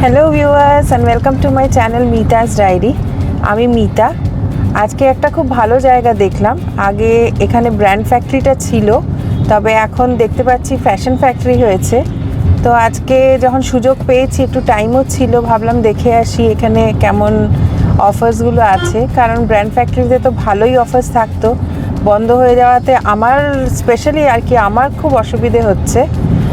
Hello viewers and welcome to my channel Mita's diary. আমি মিতা। আজকে একটা খুব ভালো জায়গা দেখলাম। আগে এখানে ব্র্যান্ড ফ্যাক্টরিটা ছিল, তবে এখন দেখতে পাচ্ছি ফ্যাশন ফ্যাক্টরি হয়েছে। তো আজকে যখন সুযোগ পেয়েছি, একটু টাইমও ছিল, ভাবলাম দেখে আসি এখানে কেমন অফার্সগুলো আছে। কারণ ব্র্যান্ড ফ্যাক্টরিতে তো ভালোই অফার্স থাকতো, বন্ধ হয়ে যাওয়াতে আমার স্পেশালি আর কি আমার খুব অসুবিধে হচ্ছে।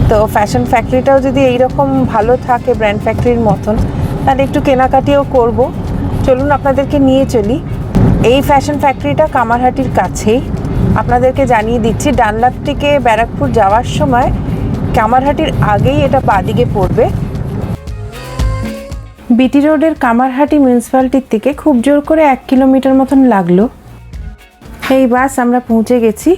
তো ফ্যাশন ফ্যাক্টরিটাও যদি এইরকম ভালো থাকে ব্র্যান্ড ফ্যাক্টরির মতন, তাহলে একটু কেনাকাটিও করব। চলুন আপনাদেরকে নিয়ে চলি। এই ফ্যাশন ফ্যাক্টরিটা কামারহাটির কাছেই। আপনাদেরকে জানিয়ে দিচ্ছি, ডানলাপ থেকে ব্যারাকপুর যাওয়ার সময় কামারহাটির আগেই এটা বাঁদিকে পড়বে। বিটি রোডের কামারহাটি মিউনিসিপ্যালিটির থেকে খুব জোর করে 1 কিলোমিটার মতন লাগলো। এই বাস আমরা পৌঁছে গেছি।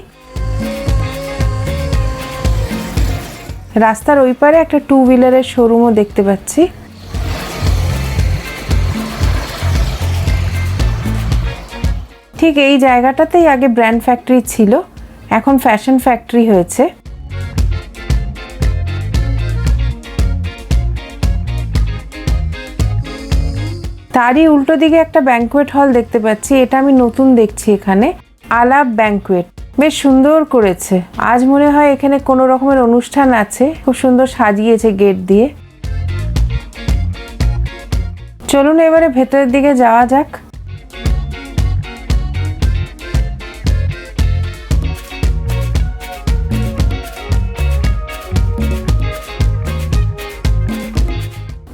রাস্তার ওই পারে একটা 2 হুইলারের শোরুমও দেখতে পাচ্ছি। ঠিক এই জায়গাটাতেই আগে ব্র্যান্ড ফ্যাক্টরি ছিল, এখন ফ্যাশন ফ্যাক্টরি হয়েছে। তারই উল্টো দিকে একটা ব্যাঙ্কুয়েট হল দেখতে পাচ্ছি। এটা আমি নতুন দেখছি এখানে, আলাপ ব্যাঙ্কুয়েট। বেশ সুন্দর করেছে। আজ মনে হয় এখানে কোনো রকমের অনুষ্ঠান আছে, খুব সুন্দর সাজিয়েছে গেট দিয়ে। চলুন এবারে ভেতরের দিকে যাওয়া যাক।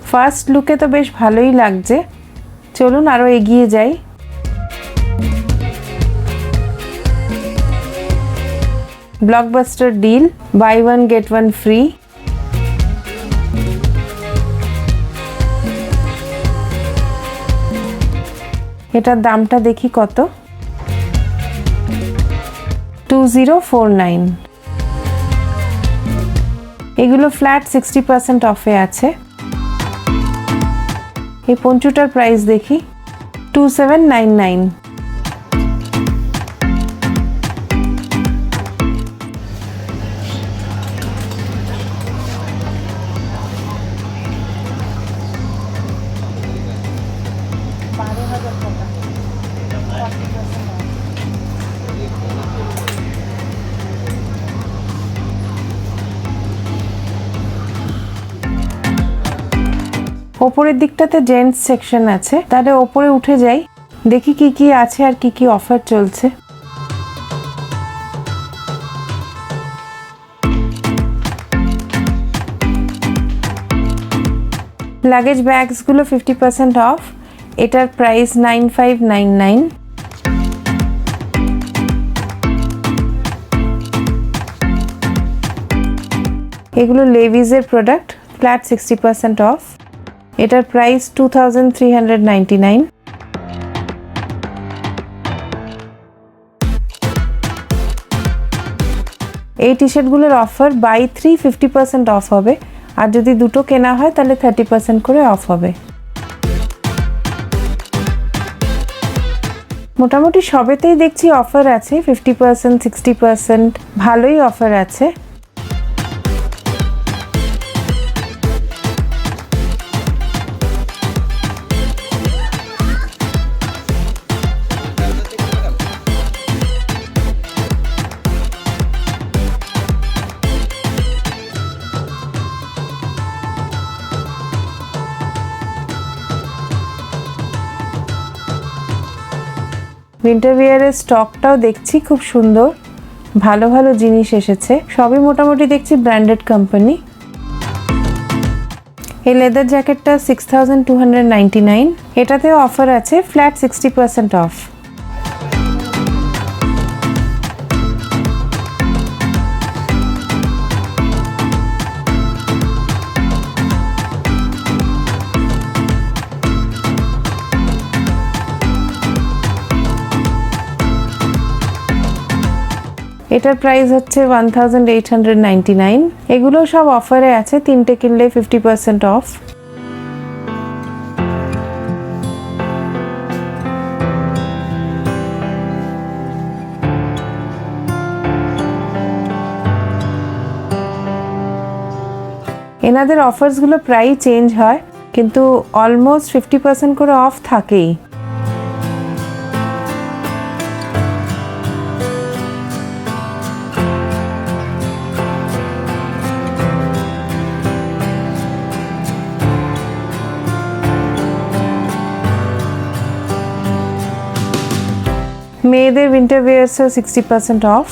ফার্স্ট লুকে তো বেশ ভালোই লাগছে, চলুন আরো এগিয়ে যাই। Blockbuster deal, buy one get one free. এটার দামটা দেখি কত, 2049। এগুলো ফ্ল্যাট 60% অফে আছে। এই পঞ্চুটার প্রাইস দেখি, 2799। ওপরের দিকটাতে জেন্টস সেকশন আছে, তাহলে ওপরে উঠে যাই, দেখি কি কি আছে আর কি কি অফার চলছে। লাগেজ ব্যাগসগুলো 50% অফ। এটার প্রাইস 9599। এগুলো লেভিজের প্রোডাক্ট, ফ্ল্যাট 60% অফ। এটার প্রাইস 2399। এই টি শার্টগুলোর অফার বাই 3 50% অফ হবে, আর যদি দুটো কেনা হয় তাহলে 30% করে অফ হবে। মোটামুটি সবেতেই দেখছি অফার আছে, 50% 60%, ভালোই অফার আছে। উইন্টার ওয়্যারের স্টকটাও দেখছি খুব সুন্দর, ভালো ভালো জিনিস এসেছে। সবই মোটামুটি দেখছি ব্র্যান্ডেড কোম্পানি। এই লেদার জ্যাকেটটা 6299। এটাতেও অফার আছে, ফ্ল্যাট 60% অফ। এটার প্রাইস হচ্ছে 1899। এগুলো সব অফারে আছে, তিনটে কিনলে 50% অফ। এনাদের অফার্সগুলো প্রায়ই চেঞ্জ হয়। কিন্তু অলমোস্ট 50% করে অফ থাকেই। মেয়েদের উইন্টার ওয়্যারসও 60% অফ।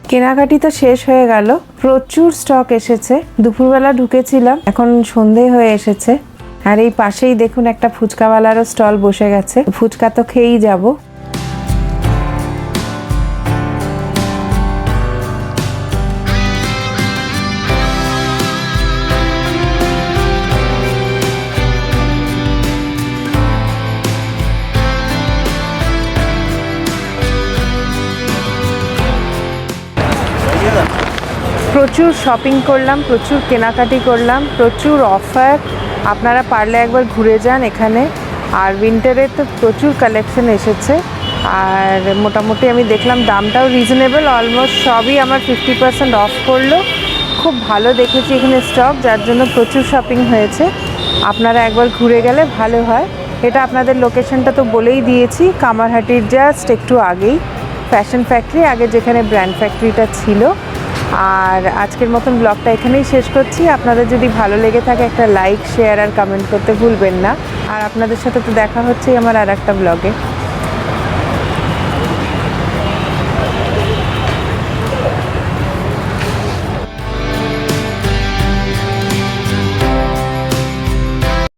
কেনাকাটি তো শেষ হয়ে গেল, প্রচুর স্টক এসেছে। দুপুরবেলা ঢুকেছিলাম, এখন সন্ধে হয়ে এসেছে। আর এই পাশেই দেখুন একটা ফুচকাওয়ালারও স্টল বসে গেছে, ফুচকা তো খেয়েই যাব। প্রচুর শপিং করলাম, প্রচুর কেনাকাটি করলাম, প্রচুর অফার। আপনারা পারলে একবার ঘুরে যান এখানে। আর উইন্টারের তো প্রচুর কালেকশন এসেছে। আর মোটামুটি আমি দেখলাম দামটাও রিজনেবল, অলমোস্ট সবই আমার 50% অফ করলো। খুব ভালো দেখেছি এখানে স্টক, যার জন্য প্রচুর শপিং হয়েছে। আপনারা একবার ঘুরে গেলে ভালো হয়। এটা আপনাদের লোকেশনটা তো বলেই দিয়েছি, কামারহাটির জাস্ট একটু আগেই ফ্যাশন ফ্যাক্টরি, আগে যেখানে ব্র্যান্ড ফ্যাক্টরিটা ছিল। আর আজকের মতন ব্লগটা এখানেই শেষ করছি। আপনাদের যদি ভালো লেগে থাকে একটা লাইক, শেয়ার আর কমেন্ট করতে ভুলবেন না। আর আপনাদের সাথে তো দেখা হচ্ছেই আমার আর একটা ব্লগে।